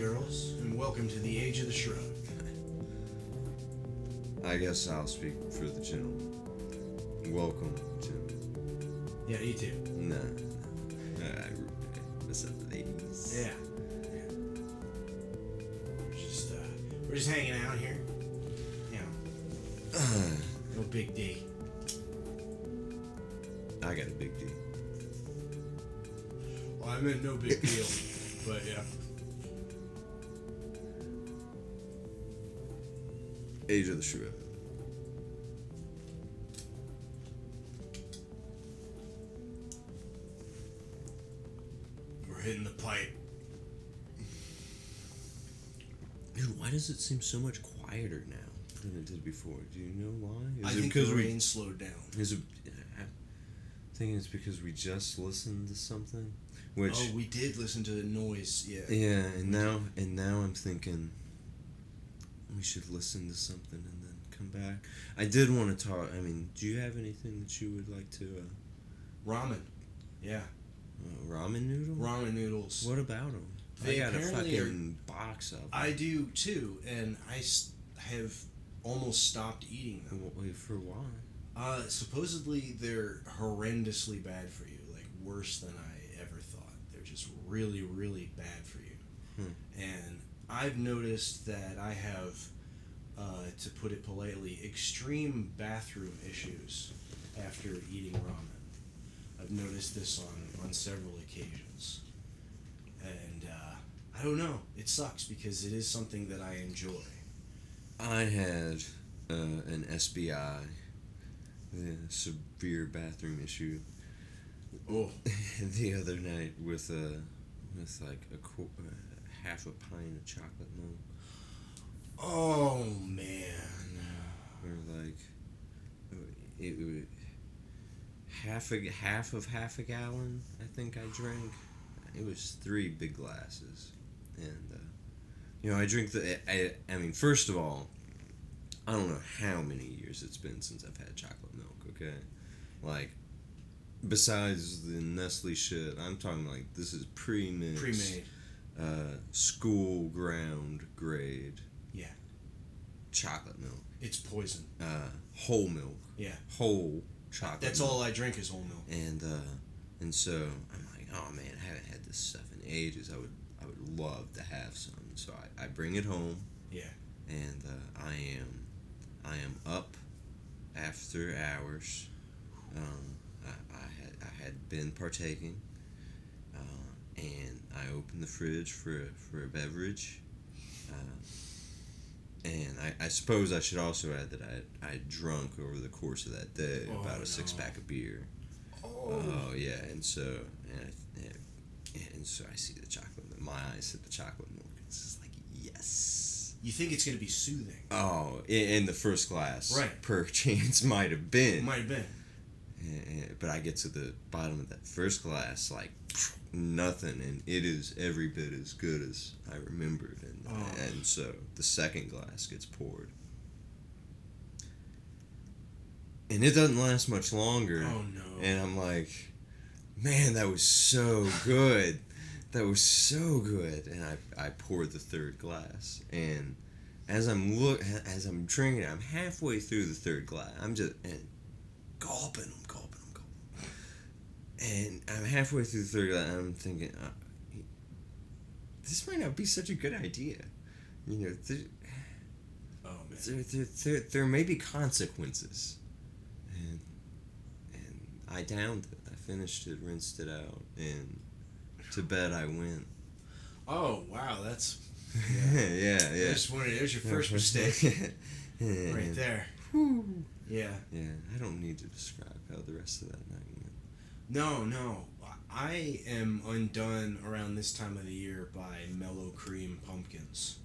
girls, and welcome to the Age of the Shrug. I guess I'll speak for the gentleman. Welcome, gentlemen. Yeah, you too. Nah. What's up, ladies? Yeah. We're just hanging out here. You know. No big D. I got a big D. Well, I meant no big deal, but yeah. Age of the Shrug. We're hitting the pipe. Dude, why does it seem so much quieter now than it did before? Do you know why? I think because the rain slowed down. I'm thinking it's because we just listened to something. Which, oh, we did listen to the noise, yeah. Yeah, and now I'm thinking we should listen to something and then come back. I did want to talk. I mean, do you have anything that you would like to? Ramen, yeah. Ramen noodle. Ramen noodles. What about them? They got a apparently fucking box of them. I do too, and I have almost stopped eating them. Wait, for why? Supposedly they're horrendously bad for you, like worse than I ever thought. They're just really, really bad for you. And I've noticed that I have, to put it politely, extreme bathroom issues after eating ramen. I've noticed this on several occasions. And I don't know. It sucks because it is something that I enjoy. I had an SBI, the severe bathroom issue. Oh. The other night with like half a pint of chocolate milk. Oh man. Or like it half a gallon. I think I drank. It was 3 big glasses, and I drink I mean, first of all, I don't know how many years it's been since I've had chocolate milk. Okay, like besides the Nestle shit, I'm talking like this is pre-mixed, school ground grade. Yeah. Chocolate milk. It's poison. Whole milk. Yeah. Whole chocolate. That's milk. all I drink is whole milk. And so I'm like, oh man, I haven't had this stuff in ages. I would love to have some. So I bring it home. Yeah. And I am up after hours. I had been partaking, and I opened the fridge for a beverage. And I suppose I should also add that I drunk over the course of that day about a 6-pack of beer. Oh yeah, and so I see the chocolate milk. My eyes hit the chocolate milk. It's just like, yes. You think it's gonna be soothing? Oh, in the first glass, right? Per chance, might have been. But I get to the bottom of that first glass, like nothing, and it is every bit as good as I remembered. And so the second glass gets poured. And it doesn't last much longer. Oh, no. And I'm like, man, that was so good. That was so good. And I poured the third glass. And as I'm drinking it, I'm halfway through the third glass. I'm just gulping them. And I'm halfway through the third glass, and I'm thinking, this might not be such a good idea. There may be consequences. And I downed it. I finished it, rinsed it out, and to bed I went. Oh, wow, that's... Yeah. There's your first mistake. Right there. Whew. Yeah. Yeah, I don't need to describe how the rest of that night went. No. I am undone around this time of the year by mellow cream pumpkins.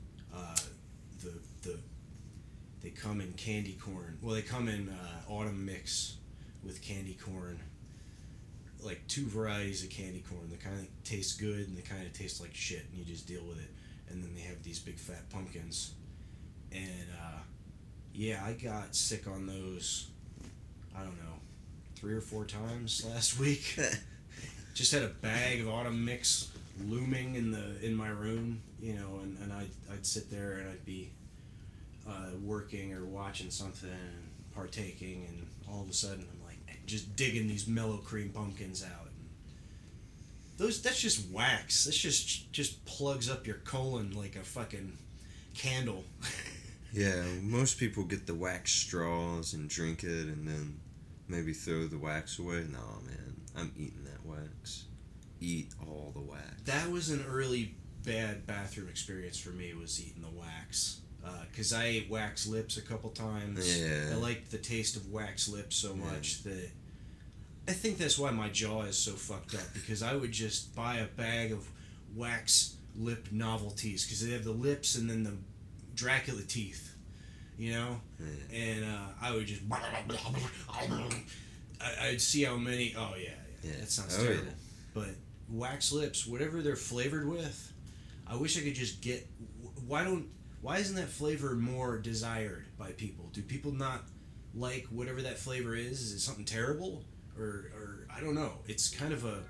They come in candy corn. Well, they come in autumn mix with candy corn. Like 2 varieties of candy corn. They kind of taste good and they kind of taste like shit, and you just deal with it. And then they have these big fat pumpkins. And yeah, I got sick on those. I don't know, 3 or 4 times last week. Just had a bag of autumn mix looming in my room you know, and I'd sit there and I'd be working or watching something and partaking, and all of a sudden I'm like just digging these mellow cream pumpkins out. That's just wax. That's just plugs up your colon like a fucking candle. Yeah, most people get the wax straws and drink it and then maybe throw the wax away. Nah, man, I'm eating that wax. Eat all the wax. That was an early bad bathroom experience for me, was eating the wax. Because I ate wax lips a couple times. Yeah. I liked the taste of wax lips so much that I think that's why my jaw is so fucked up, because I would just buy a bag of wax lip novelties, because they have the lips and then the Dracula teeth, you know? Yeah. And I would just... I'd see how many... Oh, yeah. That sounds terrible. Yeah. But wax lips, whatever they're flavored with, I wish I could just get... Why isn't that flavor more desired by people? Do people not like whatever that flavor is? Is it something terrible? Or I don't know. It's kind of a...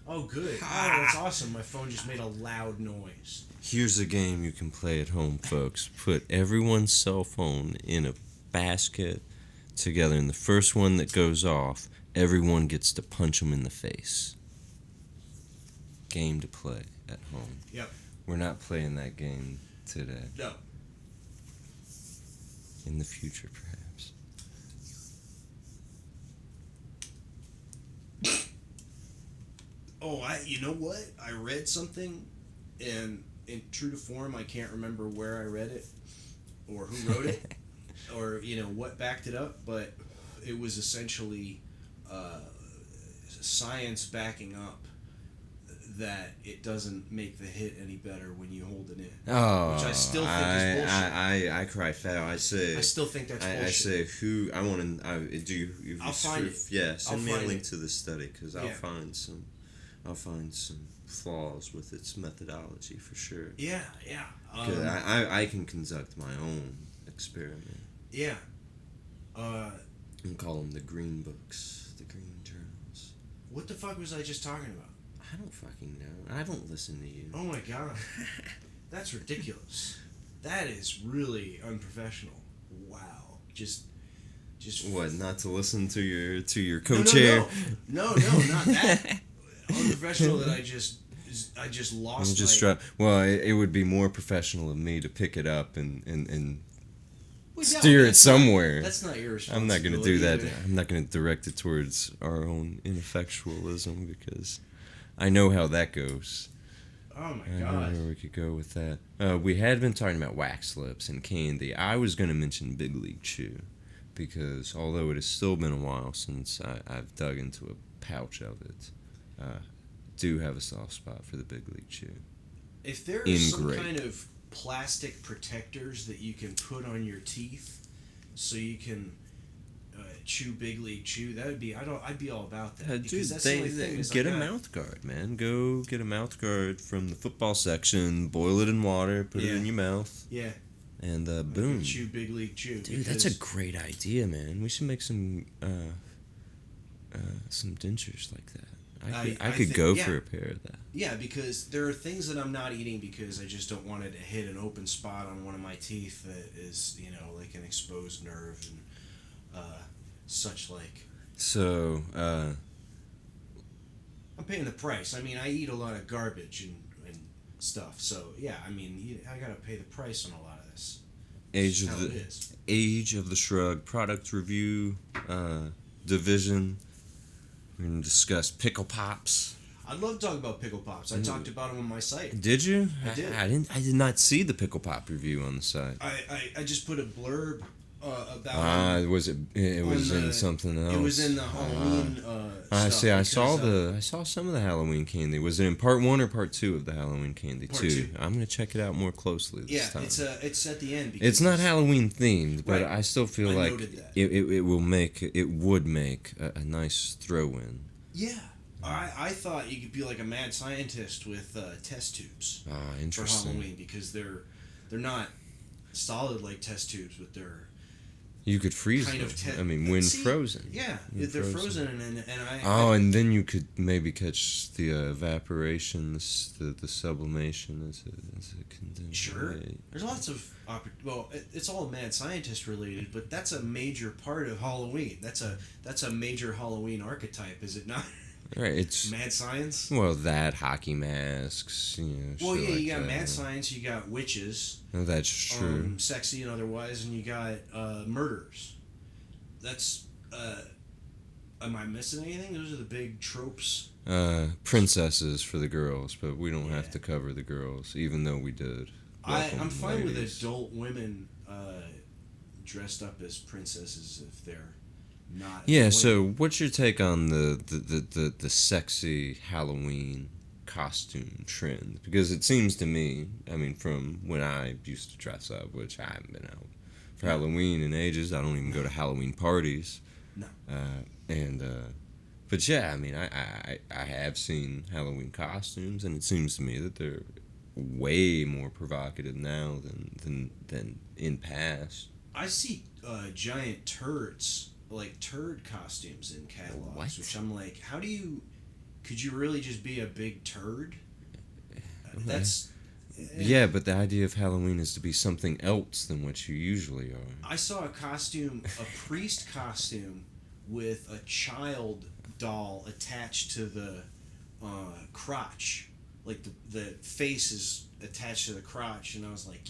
Oh, good. Oh, that's awesome. My phone just made a loud noise. Here's a game you can play at home, folks. Put everyone's cell phone in a basket together, and the first one that goes off, everyone gets to punch them in the face. Game to play at home. Yep. We're not playing that game today. No. In the future, perhaps. Oh, you know what? I read something, and in true to form, I can't remember where I read it, or who wrote it, or, you know, what backed it up, but it was essentially science backing up that it doesn't make the hit any better when you hold it in. Oh, which I still think is bullshit. I cry foul. I still think that's bullshit. I say who I want to. Do you? I'll find it. Yeah, send me a link to the study, because I'll find some flaws with its methodology for sure. Yeah. I can conduct my own experiment. Yeah. And call them the green books, the green journals. What the fuck was I just talking about? I don't fucking know. I don't listen to you. Oh my god. That's ridiculous. That is really unprofessional. Wow. Just what, not to listen to your co-chair? No, not that. Unprofessional that I just lost Well, it would be more professional of me to pick it up and well, steer it somewhere. That's not your responsibility. I'm not going to do that. I'm not going to direct it towards our own ineffectualism, because I know how that goes. Oh my I god. know where we could go with that. We had been talking about wax lips and candy. I was going to mention Big League Chew, because although it has still been a while since I've dug into a pouch of it, do have a soft spot for the Big League Chew. If there is some kind of plastic protectors that you can put on your teeth so you can chew Big League Chew, that would be I'd be all about that. Dude, get a mouth guard, man. Go get a mouth guard from the football section, boil it in water, put it in your mouth. Yeah. And boom. Chew Big League Chew. Dude, that's a great idea, man. We should make some dentures like that. I could go for a pair of that. Yeah, because there are things that I'm not eating because I just don't want it to hit an open spot on one of my teeth that is, you know, like an exposed nerve and such like. So, I'm paying the price. I mean, I eat a lot of garbage and stuff. So, yeah, I mean, I got to pay the price on a lot of this. Age of the Shrug product review division. We're going to discuss Pickle Pops. I'd love to talk about Pickle Pops. I talked about them on my site. Did you? I did. I did not see the Pickle Pop review on the site. I just put a blurb about. It was in something else. It was in the Halloween. I see. I saw some of the Halloween candy. Was it in part 1 or part 2 of the Halloween candy? Part 2. I'm gonna check it out more closely this time. It's at the end. It's not Halloween themed, but right. I still feel like it would make a nice throw-in. Yeah. I thought you could be like a mad scientist with test tubes interesting. for Halloween, because they're not solid like test tubes, but they're You could freeze kind them. of when frozen. Yeah, When they're frozen, and and then you could maybe catch the evaporation, the sublimation as a condensation. Sure. There's lots of it's all mad scientist related, but that's a major part of Halloween. That's a major Halloween archetype, is it not? Right, it's mad science. Well, that hockey masks, Well, yeah, like you got mad science, you got witches. Oh, that's true. Sexy and otherwise, and you got murders. That's am I missing anything? Those are the big tropes. Princesses for the girls, but we don't have to cover the girls, even though we did. I'm fine with adult women dressed up as princesses if they're not. Yeah. So, what's your take on the sexy Halloween costume trend? Because it seems to me, from when I used to dress up, which I haven't been out for Halloween in ages. I don't even go to Halloween parties. No. But yeah, I have seen Halloween costumes, and it seems to me that they're way more provocative now than in past. I see giant turds, like turd costumes in catalogs, What? which I'm like, could you really just be a big turd? That's... Yeah, but the idea of Halloween is to be something else than what you usually are. I saw a priest costume with a child doll attached to the crotch. Like the face is attached to the crotch, and I was like,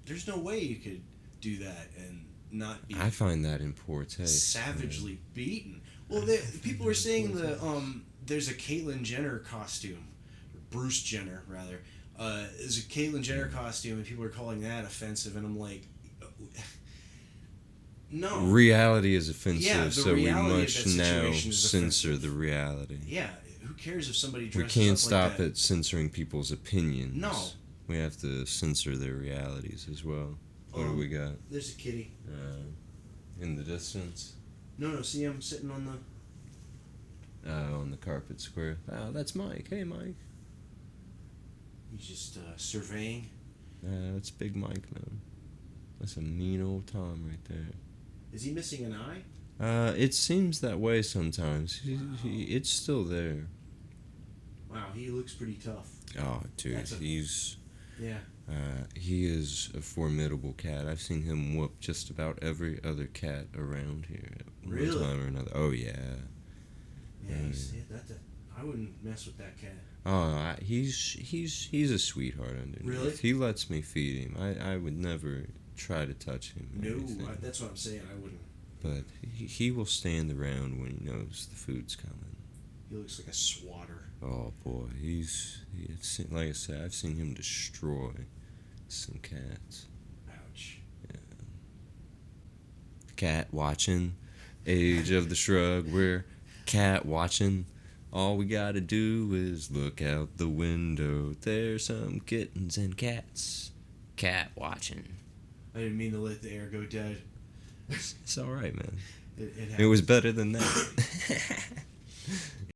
there's no way you could do that and not be... I find that in poor taste. Savagely beaten. Well, people were saying there's a Caitlyn Jenner costume, Bruce Jenner rather. There's a Caitlyn Jenner costume, and people are calling that offensive, and I'm like, no. Reality is offensive, Yeah, so we must now situation is censor offensive. the reality. Yeah, who cares if somebody We dresses can't up stop like that? at censoring people's opinions. No. We have to censor their realities as well. What do we got? There's a kitty. In the distance? No, see him sitting on the... On the carpet square. Oh, that's Mike. Hey, Mike. He's just surveying. That's Big Mike, man. That's a mean old Tom right there. Is he missing an eye? It seems that way sometimes. It's still there. Wow, he looks pretty tough. Oh, dude, Yeah. He is a formidable cat. I've seen him whoop just about every other cat around here at Really? one time or another. Oh, yeah. Yeah, I wouldn't mess with that cat. Oh, he's a sweetheart underneath. Really? He lets me feed him. I would never try to touch him. No, that's what I'm saying. I wouldn't. But he will stand around when he knows the food's coming. He looks like a swatter. Oh boy, like I said, I've seen him destroy some cats. Ouch. Yeah. Cat watching, age of the shrug. We're cat watching. All we gotta do is look out the window. There's some kittens and cats. Cat watching. I didn't mean to let the air go dead. It's all right, man. It It was better than that.